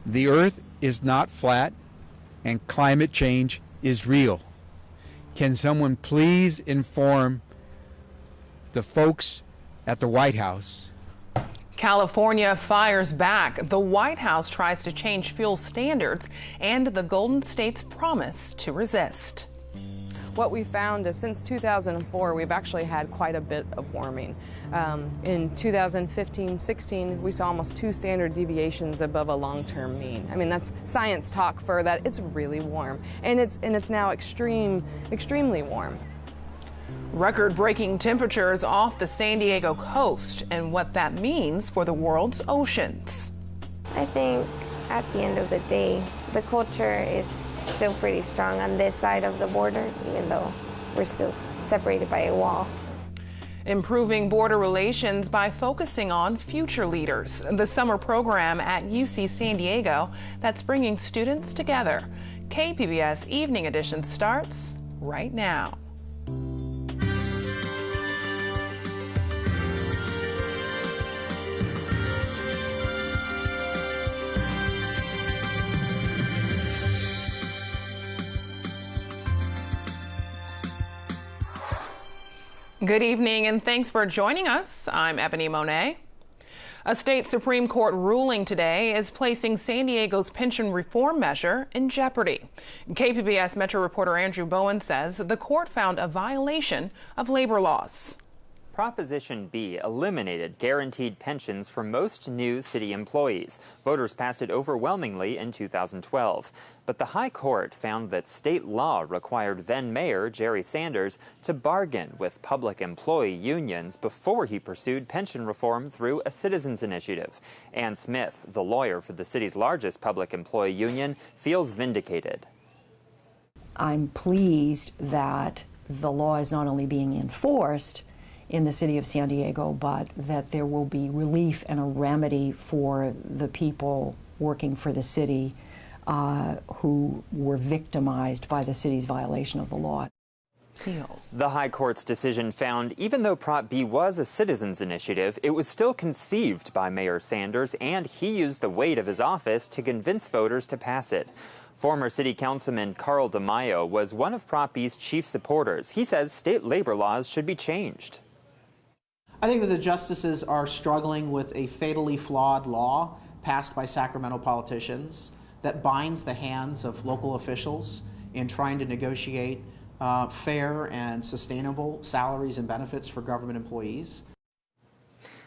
The Earth is not flat, and climate change is real. Can someone please inform the folks at the White House? California fires back. The White House tries to change fuel standards and the Golden State's promise to resist. What we found is since 2004, we've actually had quite a bit of warming. In 2015-16, we saw almost 2 standard deviations above a long-term mean. I mean, that's science talk for that. It's really warm, and it's now extremely warm. Record-breaking temperatures off the San Diego coast and what that means for the world's oceans. I think at the end of the day, the culture is still pretty strong on this side of the border, even though we're still separated by a wall. Improving border relations by focusing on future leaders. The summer program at UC San Diego that's bringing students together. KPBS Evening Edition starts right now. Good evening and thanks for joining us. I'm Ebony Monet. A state Supreme Court ruling today is placing San Diego's pension reform measure in jeopardy. KPBS Metro reporter Andrew Bowen says the court found a violation of labor laws. Proposition B eliminated guaranteed pensions for most new city employees. Voters passed it overwhelmingly in 2012. But the High Court found that state law required then-Mayor Jerry Sanders to bargain with public employee unions before he pursued pension reform through a citizens' initiative. Ann Smith, the lawyer for the city's largest public employee union, feels vindicated. I'm pleased that the law is not only being enforced in the city of San Diego, but that there will be relief and a remedy for the people working for the city who were victimized by the city's violation of the law. The High Court's decision found even though Prop B was a citizens' initiative, it was still conceived by Mayor Sanders, and he used the weight of his office to convince voters to pass it. Former City Councilman Carl DeMaio was one of Prop B's chief supporters. He says state labor laws should be changed. I think that the justices are struggling with a fatally flawed law passed by Sacramento politicians that binds the hands of local officials in trying to negotiate fair and sustainable salaries and benefits for government employees.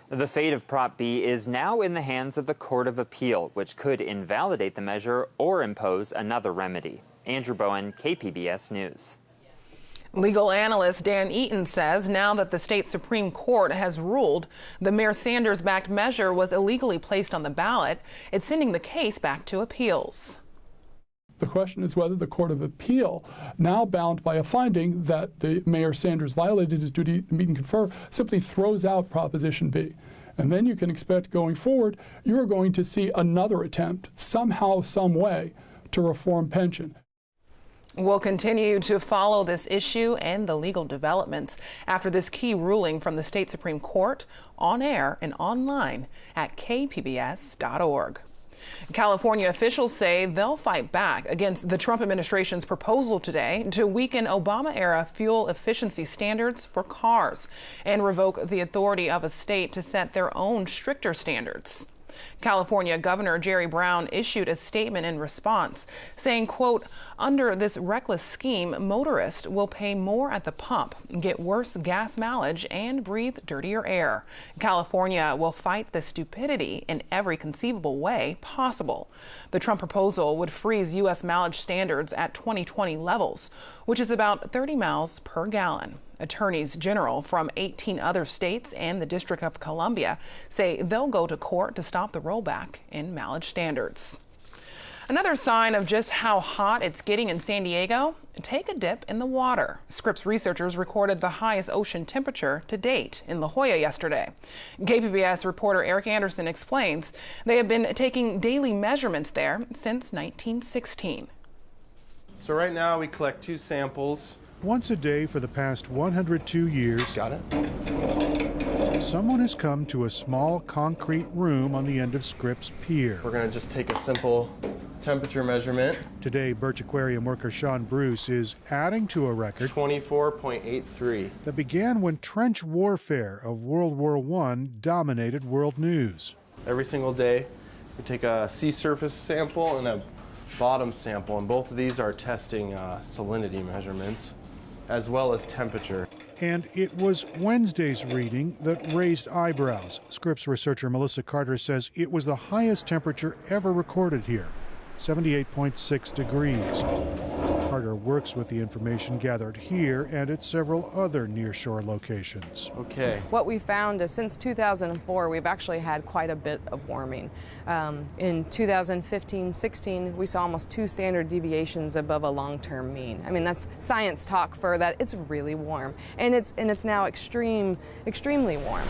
The fate of Prop B is now in the hands of the Court of Appeal, which could invalidate the measure or impose another remedy. Andrew Bowen, KPBS News. Legal analyst Dan Eaton says now that the state Supreme Court has ruled the Mayor Sanders-backed measure was illegally placed on the ballot, it's sending the case back to appeals. The question is whether the Court of Appeal, now bound by a finding that the Mayor Sanders violated his duty to meet and confer, simply throws out Proposition B. And then you can expect going forward, you're going to see another attempt, somehow, some way, to reform pension. We'll continue to follow this issue and the legal developments after this key ruling from the state Supreme Court, on air and online at kpbs.org. California officials say they'll fight back against the Trump administration's proposal today to weaken Obama-era fuel efficiency standards for cars and revoke the authority of a state to set their own stricter standards. California Governor Jerry Brown issued a statement in response saying, quote, under this reckless scheme, motorists will pay more at the pump, get worse gas mileage, and breathe dirtier air. California will fight the stupidity in every conceivable way possible. The Trump proposal would freeze U.S. mileage standards at 2020 levels, which is about 30 miles per gallon. Attorneys general from 18 other states and the District of Columbia say they'll go to court to stop the rollback in mileage standards. Another sign of just how hot it's getting in San Diego, take a dip in the water. Scripps researchers recorded the highest ocean temperature to date in La Jolla yesterday. KPBS reporter Eric Anderson explains they have been taking daily measurements there since 1916. So right now we collect 2 samples. Once a day for the past 102 years, someone has come to a small concrete room on the end of Scripps Pier. We're going to just take a simple temperature measurement. Today, Birch Aquarium worker Sean Bruce is adding to a record 24.83 that began when trench warfare of World War I dominated world news. Every single day, we take a sea surface sample and a bottom sample, and both of these are testing salinity measurements as well as temperature. And it was Wednesday's reading that raised eyebrows. Scripps researcher Melissa Carter says it was the highest temperature ever recorded here, 78.6 degrees. Carter works with the information gathered here and at several other nearshore locations. Okay. What we found is since 2004, we've actually had quite a bit of warming. In 2015-16, we saw almost 2 standard deviations above a long-term mean. I mean, that's science talk for that. It's really warm, and it's now extremely warm.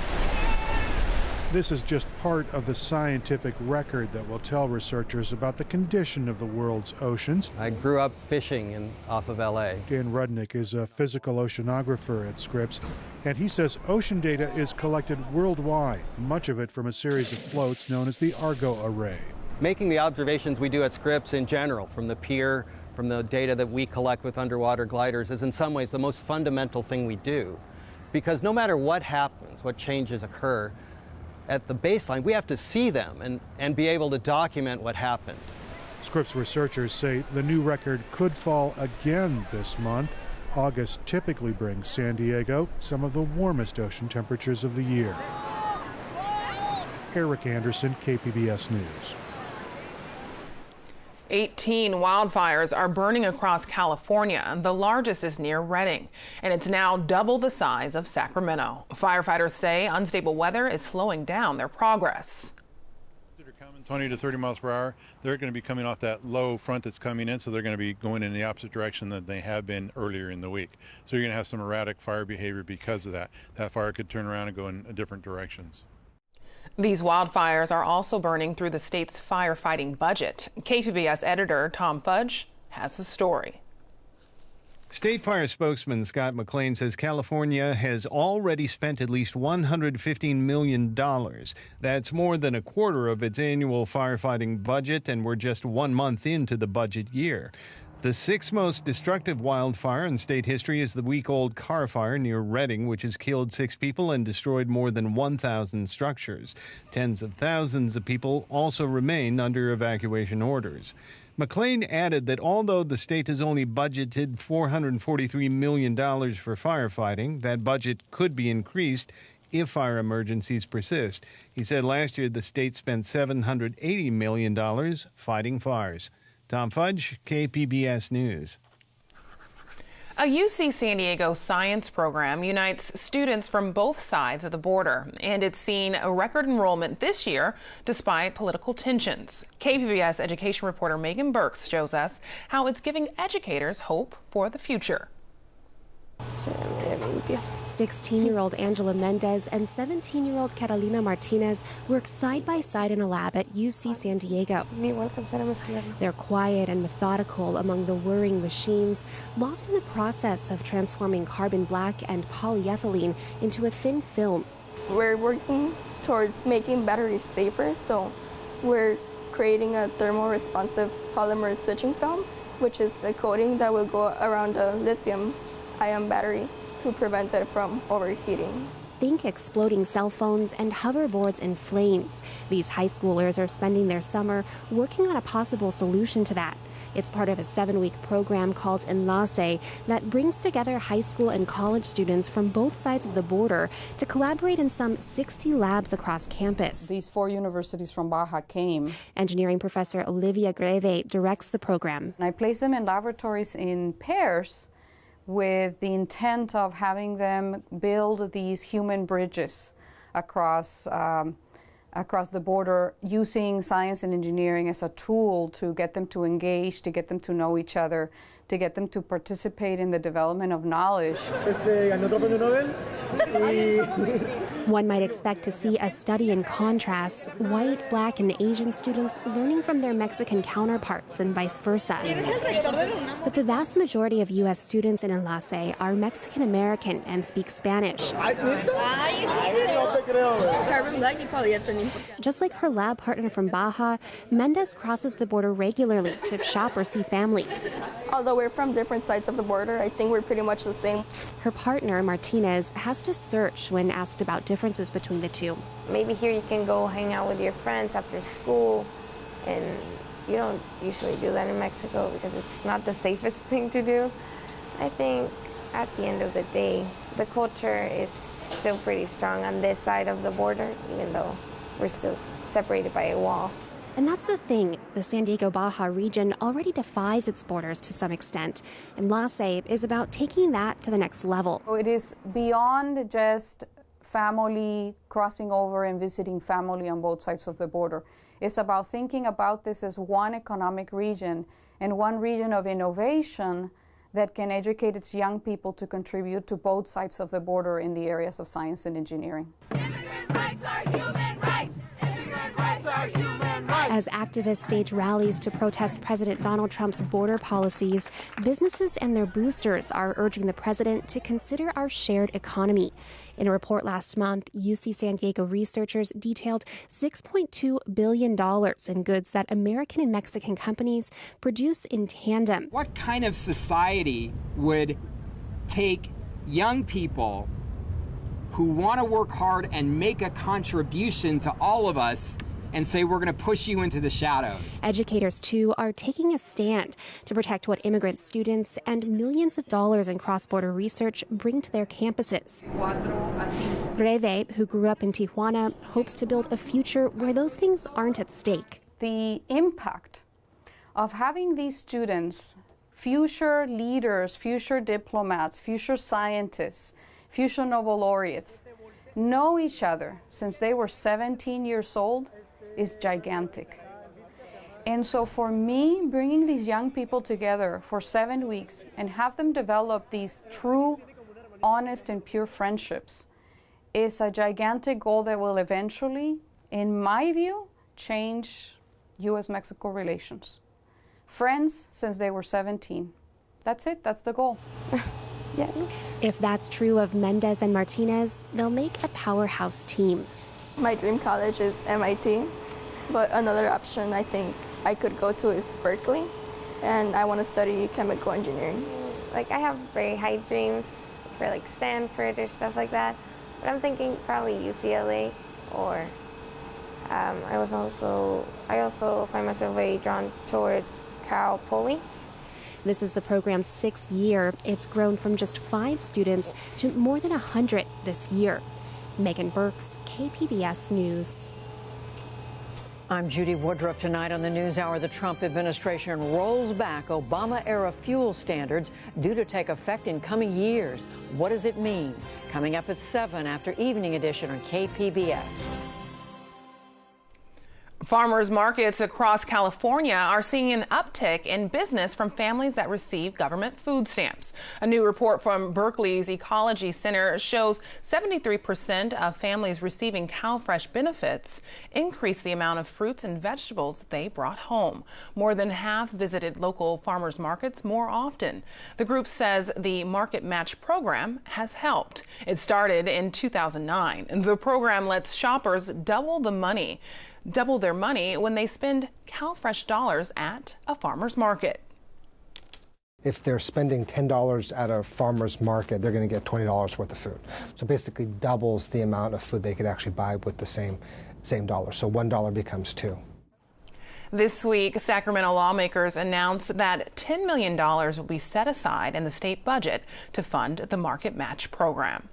This is just part of the scientific record that will tell researchers about the condition of the world's oceans. I grew up fishing off of LA. Dan Rudnick is a physical oceanographer at Scripps, and he says ocean data is collected worldwide, much of it from a series of floats known as the Argo Array. Making the observations we do at Scripps in general, from the pier, from the data that we collect with underwater gliders, is in some ways the most fundamental thing we do. Because no matter what happens, what changes occur, at the baseline, we have to see them and be able to document what happened. Scripps researchers say the new record could fall again this month. August typically brings San Diego some of the warmest ocean temperatures of the year. Eric Anderson, KPBS News. 18 wildfires are burning across California. The largest is near Redding, and it's now double the size of Sacramento. Firefighters say unstable weather is slowing down their progress. They're coming 20 to 30 miles per hour. They're going to be coming off that low front that's coming in, so they're going to be going in the opposite direction that they have been earlier in the week. So you're going to have some erratic fire behavior because of that. That fire could turn around and go in different directions. These wildfires are also burning through the state's firefighting budget. KPBS editor Tom Fudge has the story. State Fire spokesman Scott McLean says California has already spent at least $115 million. That's more than a quarter of its annual firefighting budget, and we're just 1 month into the budget year. The 6th most destructive wildfire in state history is the week-old Carr Fire near Redding, which has killed 6 people and destroyed more than 1,000 structures. Tens of thousands of people also remain under evacuation orders. McLean added that although the state has only budgeted $443 million for firefighting, that budget could be increased if fire emergencies persist. He said last year the state spent $780 million fighting fires. Tom Fudge, KPBS News. A UC San Diego science program unites students from both sides of the border, and it's seen a record enrollment this year despite political tensions. KPBS education reporter Megan Burks shows us how it's giving educators hope for the future. 16-year-old Angela Mendez and 17-year-old Carolina Martinez work side by side in a lab at UC San Diego. They're quiet and methodical among the whirring machines, lost in the process of transforming carbon black and polyethylene into a thin film. We're working towards making batteries safer, so we're creating a thermal-responsive polymer switching film, which is a coating that will go around a lithium-ion battery to prevent it from overheating. Think exploding cell phones and hoverboards in flames. These high schoolers are spending their summer working on a possible solution to that. It's part of a 7-week program called Enlace that brings together high school and college students from both sides of the border to collaborate in some 60 labs across campus. These 4 universities from Baja came. Engineering professor Olivia Greve directs the program. And I place them in laboratories in pairs with the intent of having them build these human bridges across the border, using science and engineering as a tool to get them to engage, to get them to know each other, to get them to participate in the development of knowledge. Ganó otro premio Nobel y One might expect to see a study in contrast, white, black, and Asian students learning from their Mexican counterparts and vice versa. But the vast majority of U.S. students in Enlace are Mexican American and speak Spanish. Just like her lab partner from Baja, Mendez crosses the border regularly to shop or see family. Although we're from different sides of the border, I think we're pretty much the same. Her partner, Martinez, has to search when asked about differences between the two. Maybe here you can go hang out with your friends after school, and you don't usually do that in Mexico because it's not the safest thing to do. I think at the end of the day, the culture is still pretty strong on this side of the border, even though we're still separated by a wall. And that's the thing. The San Diego Baja region already defies its borders to some extent. And Enlace is about taking that to the next level. It is beyond just family crossing over and visiting family on both sides of the border. It's about thinking about this as one economic region and one region of innovation that can educate its young people to contribute to both sides of the border in the areas of science and engineering. Immigrant rights are human rights. Immigrant rights are human rights. As activists stage rallies to protest President Donald Trump's border policies, businesses and their boosters are urging the president to consider our shared economy. In a report last month, UC San Diego researchers detailed $6.2 billion in goods that American and Mexican companies produce in tandem. What kind of society would take young people who want to work hard and make a contribution to all of us and say we're going to push you into the shadows? Educators, too, are taking a stand to protect what immigrant students and millions of dollars in cross-border research bring to their campuses. Greve, who grew up in Tijuana, hopes to build a future where those things aren't at stake. The impact of having these students, future leaders, future diplomats, future scientists, future Nobel laureates, know each other since they were 17 years old is gigantic. And so for me, bringing these young people together for 7 weeks and have them develop these true, honest, and pure friendships is a gigantic goal that will eventually, in my view, change U.S.-Mexico relations. Friends since they were 17. That's it, that's the goal. Yeah. If that's true of Mendez and Martinez, they'll make a powerhouse team. My dream college is MIT, but another option I think I could go to is Berkeley, and I want to study chemical engineering. Like, I have very high dreams for like Stanford or stuff like that, but I'm thinking probably UCLA, or I also find myself very drawn towards Cal Poly. This is the program's 6th year. It's grown from just 5 students to more than 100 this year. Megan Burks, KPBS News. I'm Judy Woodruff. Tonight on the NewsHour, the Trump administration rolls back Obama-era fuel standards due to take effect in coming years. What does it mean? Coming up at 7 after Evening Edition on KPBS. Farmers markets across California are seeing an uptick in business from families that receive government food stamps. A new report from Berkeley's Ecology Center shows 73% of families receiving CalFresh benefits increased the amount of fruits and vegetables they brought home. More than half visited local farmers markets more often. The group says the Market Match program has helped. It started in 2009, and the program lets shoppers double their money when they spend CalFresh dollars at a farmer's market. If they're spending $10 at a farmer's market, they're going to get $20 worth of food. So basically doubles the amount of food they could actually buy with the same dollar. So $1 becomes $2. This week, Sacramento lawmakers announced that $10 million will be set aside in the state budget to fund the Market Match program.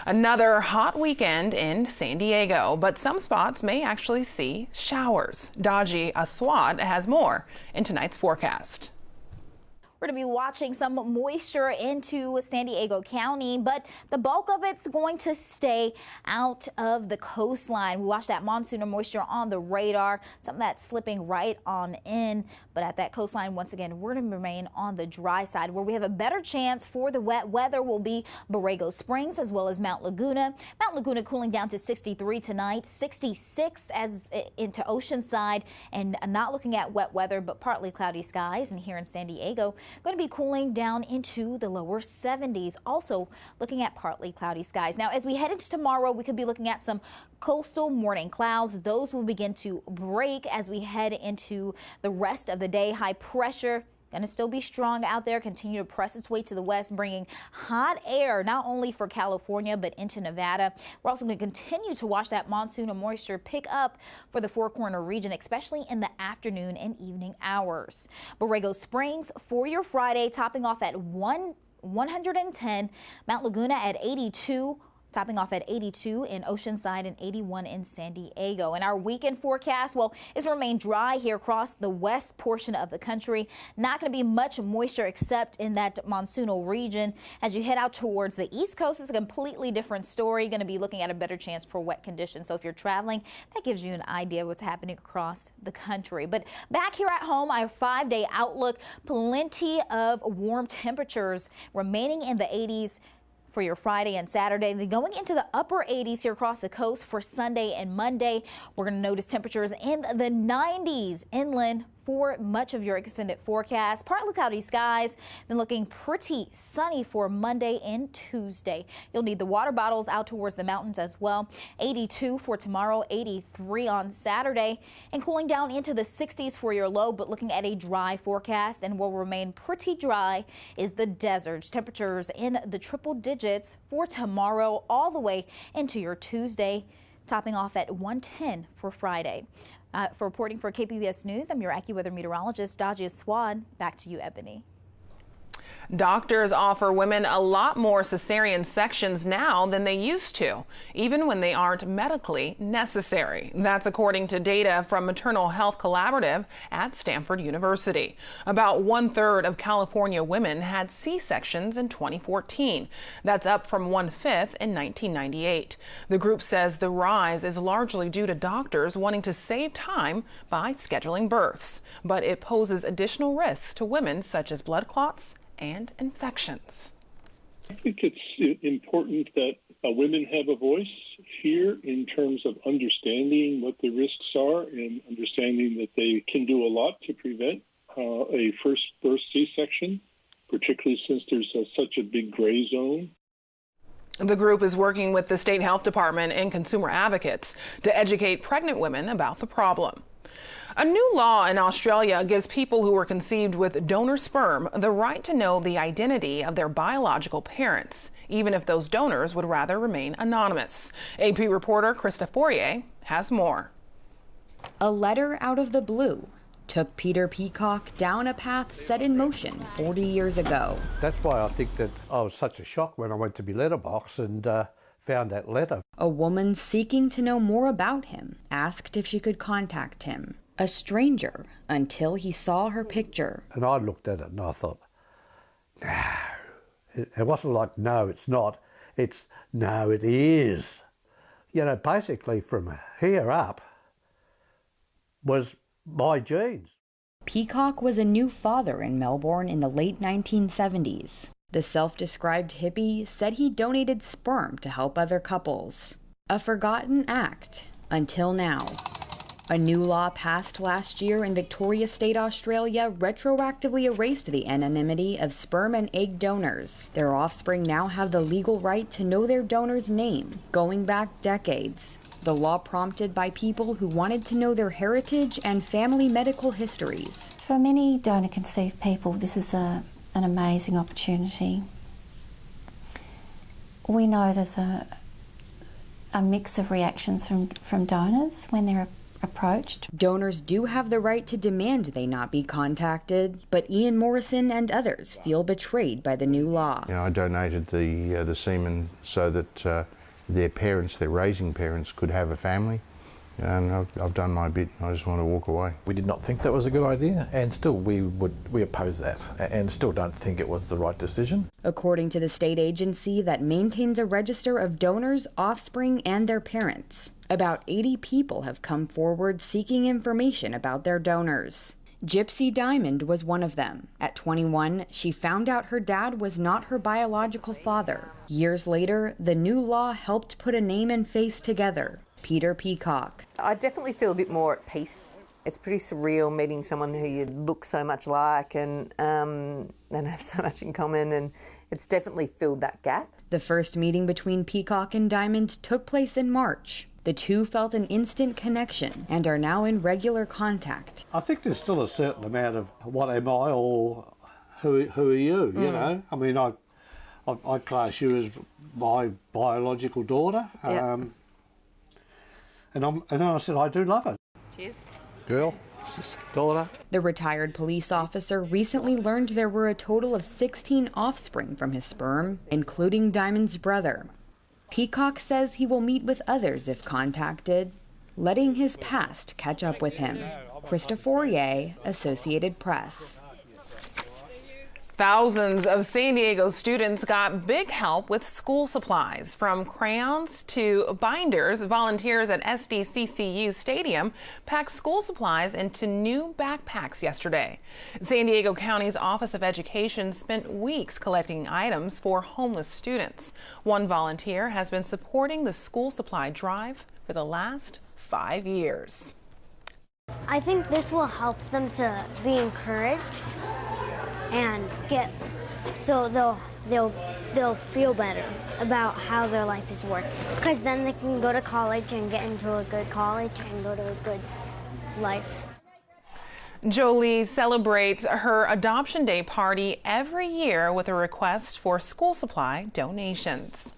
Another hot weekend in San Diego, but some spots may actually see showers. Daji Aswad has more in tonight's forecast. We're going to be watching some moisture into San Diego County, but the bulk of it's going to stay out of the coastline. We watched that monsoon moisture on the radar, something that's slipping right on in. But at that coastline, once again, we're going to remain on the dry side. Where we have a better chance for the wet weather will be Borrego Springs as well as Mount Laguna. Mount Laguna cooling down to 63 tonight, 66 as into Oceanside, and not looking at wet weather, but partly cloudy skies. And here in San Diego, going to be cooling down into the lower 70s. Also looking at partly cloudy skies. Now, as we head into tomorrow, we could be looking at some coastal morning clouds. Those will begin to break as we head into the rest of the day. High pressure going to still be strong out there, continue to press its way to the west, bringing hot air not only for California but into Nevada. We're also going to continue to watch that monsoon and moisture pick up for the Four Corner region, especially in the afternoon and evening hours. Borrego Springs for your Friday, topping off at 110, Mount Laguna at 82. Topping off at 82 in Oceanside and 81 in San Diego. And our weekend forecast, well, is remain dry here across the west portion of the country. Not going to be much moisture except in that monsoonal region. As you head out towards the East Coast, it's a completely different story. Going to be looking at a better chance for wet conditions. So if you're traveling, that gives you an idea of what's happening across the country. But back here at home, our 5-day outlook, plenty of warm temperatures remaining in the 80s. For your Friday and Saturday, then going into the upper 80s here across the coast for Sunday and Monday. We're going to notice temperatures in the 90s inland for much of your extended forecast. Partly cloudy skies, then looking pretty sunny for Monday and Tuesday. You'll need the water bottles out towards the mountains as well. 82 for tomorrow, 83 on Saturday, and cooling down into the 60s for your low, but looking at a dry forecast and will remain pretty dry is the deserts. Temperatures in the triple digits for tomorrow all the way into your Tuesday, topping off at 110 for Friday. For reporting for KPBS News, I'm your AccuWeather meteorologist, Dajia Swad. Back to you, Ebony. Doctors offer women a lot more cesarean sections now than they used to, even when they aren't medically necessary. That's according to data from Maternal Health Collaborative at Stanford University. About 1/3 of California women had C-sections in 2014. That's up from 1/5 in 1998. The group says the rise is largely due to doctors wanting to save time by scheduling births, but it poses additional risks to women such as blood clots and infections. I think it's important that women have a voice here in terms of understanding what the risks are and understanding that they can do a lot to prevent a first birth C-section, particularly since there's such a big gray zone. The group is working with the state health department and consumer advocates to educate pregnant women about the problem. A new law in Australia gives people who were conceived with donor sperm the right to know the identity of their biological parents, even if those donors would rather remain anonymous. AP reporter Krista Fourier has more. A letter out of the blue took Peter Peacock down a path set in motion 40 years ago. That's why I think that I was such a shock when I went to my letterbox and found that letter. A woman seeking to know more about him asked if she could contact him. A stranger until he saw her picture. And I looked at it and I thought, no. It wasn't like, no, it's not. It's, no, it is. You know, basically from here up was my genes. Peacock was a new father in Melbourne in the late 1970s. The self-described hippie said he donated sperm to help other couples. A forgotten act until now. A new law passed last year in Victoria State, Australia, retroactively erased the anonymity of sperm and egg donors. Their offspring now have the legal right to know their donor's name, going back decades. The law prompted by people who wanted to know their heritage and family medical histories. For many donor-conceived people, this is an amazing opportunity. We know there's a mix of reactions from donors when they're approached. Donors do have the right to demand they not be contacted, but Ian Morrison and others feel betrayed by the new law. You know, I donated the semen so that their parents, their raising parents, could have a family, and I've done my bit. I just want to walk away. We did not think that was a good idea, and still we oppose that, and still don't think it was the right decision. According to the state agency that maintains a register of donors, offspring, and their parents, about 80 people have come forward seeking information about their donors. Gypsy Diamond was one of them. At 21, she found out her dad was not her biological father. Years later, the new law helped put a name and face together. Peter Peacock. I definitely feel a bit more at peace. It's pretty surreal meeting someone who you look so much like and have so much in common, and it's definitely filled that gap. The first meeting between Peacock and Diamond took place in March. The two felt an instant connection and are now in regular contact. I think there's still a certain amount of what am I or who are you, you know? I mean, I class you as my biological daughter. Yep. And I said, I do love her. Cheers. Girl, daughter. The retired police officer recently learned there were a total of 16 offspring from his sperm, including Diamond's brother. Peacock says he will meet with others if contacted, letting his past catch up with him. Krista Fourier, Associated Press. Thousands of San Diego students got big help with school supplies. From crayons to binders, volunteers at SDCCU Stadium packed school supplies into new backpacks yesterday. San Diego County's Office of Education spent weeks collecting items for homeless students. One volunteer has been supporting the school supply drive for the last 5 years. I think this will help them to be encouraged and so they'll feel better about how their life is working. Because then they can go to college and get into a good college and go to a good life. Jolie celebrates her Adoption Day party every year with a request for school supply donations.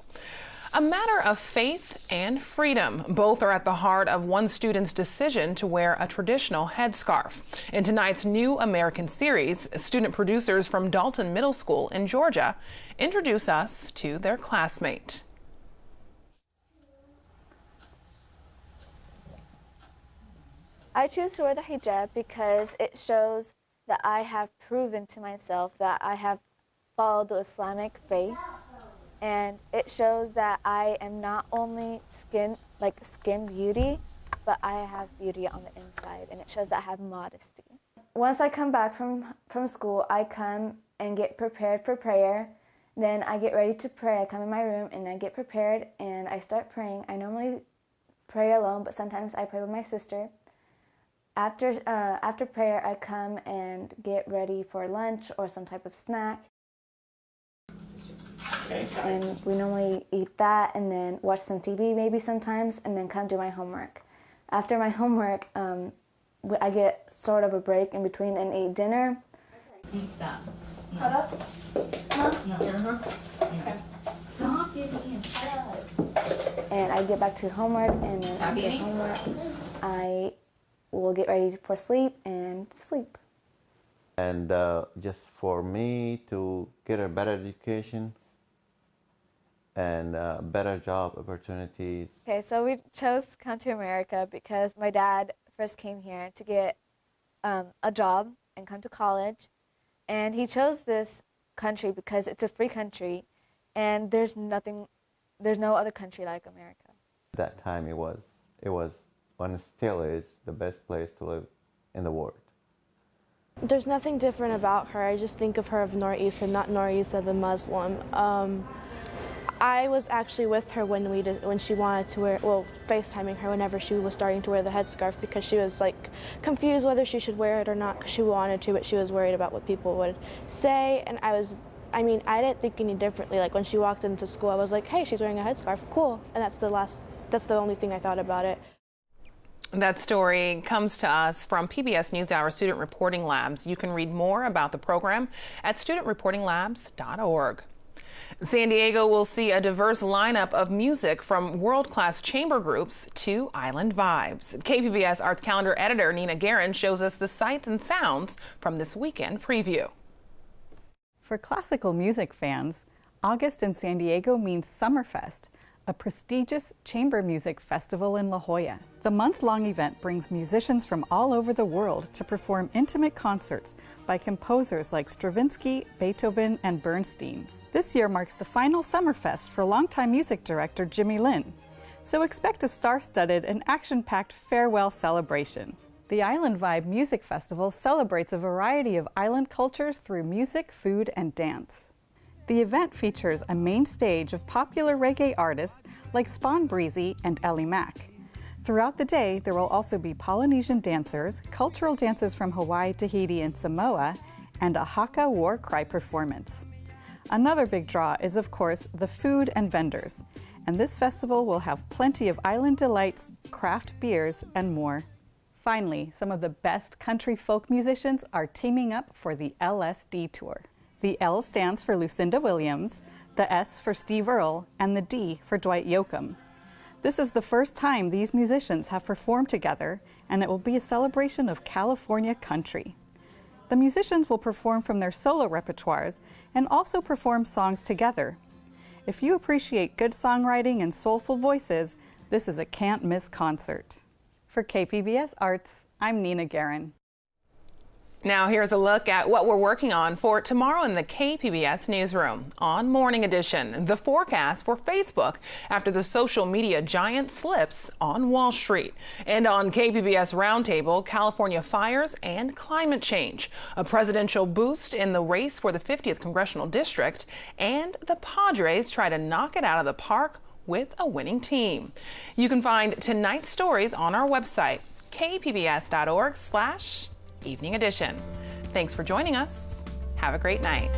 A matter of faith and freedom. Both are at the heart of one student's decision to wear a traditional headscarf. In tonight's New American series, student producers from Dalton Middle School in Georgia introduce us to their classmate. I choose to wear the hijab because it shows that I have proven to myself that I have followed the Islamic faith. And it shows that I am not only skin beauty, but I have beauty on the inside, and it shows that I have modesty. Once I come back from school, I come and get prepared for prayer. Then I get ready to pray. I come in my room and I get prepared and I start praying. I normally pray alone, but sometimes I pray with my sister. After prayer, I come and get ready for lunch or some type of snack. And we normally eat that and then watch some TV maybe sometimes and then come do my homework. After my homework, I get sort of a break in between and eat dinner. Stop. And I get back to homework, and then after homework, I will get ready for sleep and sleep. And just for me to get a better education and better job opportunities. Okay, so we chose to come to America because my dad first came here to get a job and come to college. And he chose this country because it's a free country and there's no other country like America. At that time it was, and still is, the best place to live in the world. There's nothing different about her. I just think of her of Noor Issa, not Noor Issa the Muslim. I was actually with her when she wanted to wear, FaceTiming her whenever she was starting to wear the headscarf because she was like confused whether she should wear it or not because she wanted to, but she was worried about what people would say. And I didn't think any differently. Like when she walked into school, I was like, hey, she's wearing a headscarf, cool. And that's the only thing I thought about it. That story comes to us from PBS NewsHour Student Reporting Labs. You can read more about the program at studentreportinglabs.org. San Diego will see a diverse lineup of music from world-class chamber groups to island vibes. KPBS Arts Calendar editor Nina Guerin shows us the sights and sounds from this weekend preview. For classical music fans, August in San Diego means Summerfest, a prestigious chamber music festival in La Jolla. The month-long event brings musicians from all over the world to perform intimate concerts by composers like Stravinsky, Beethoven, and Bernstein. This year marks the final Summerfest for longtime music director Jimmy Lin, so expect a star-studded and action-packed farewell celebration. The Island Vibe Music Festival celebrates a variety of island cultures through music, food, and dance. The event features a main stage of popular reggae artists like Spawn Breezy and Ellie Mack. Throughout the day, there will also be Polynesian dancers, cultural dances from Hawaii, Tahiti, and Samoa, and a Haka war cry performance. Another big draw is, of course, the food and vendors, and this festival will have plenty of island delights, craft beers, and more. Finally, some of the best country folk musicians are teaming up for the LSD Tour. The L stands for Lucinda Williams, the S for Steve Earle, and the D for Dwight Yoakam. This is the first time these musicians have performed together, and it will be a celebration of California country. The musicians will perform from their solo repertoires and also perform songs together. If you appreciate good songwriting and soulful voices, this is a can't-miss concert. For KPBS Arts, I'm Nina Guerin. Now here's a look at what we're working on for tomorrow in the KPBS newsroom. On Morning Edition, the forecast for Facebook after the social media giant slips on Wall Street. And on KPBS Roundtable, California fires and climate change, a presidential boost in the race for the 50th Congressional District, and the Padres try to knock it out of the park with a winning team. You can find tonight's stories on our website, kpbs.org/Evening Edition. Thanks for joining us. Have a great night.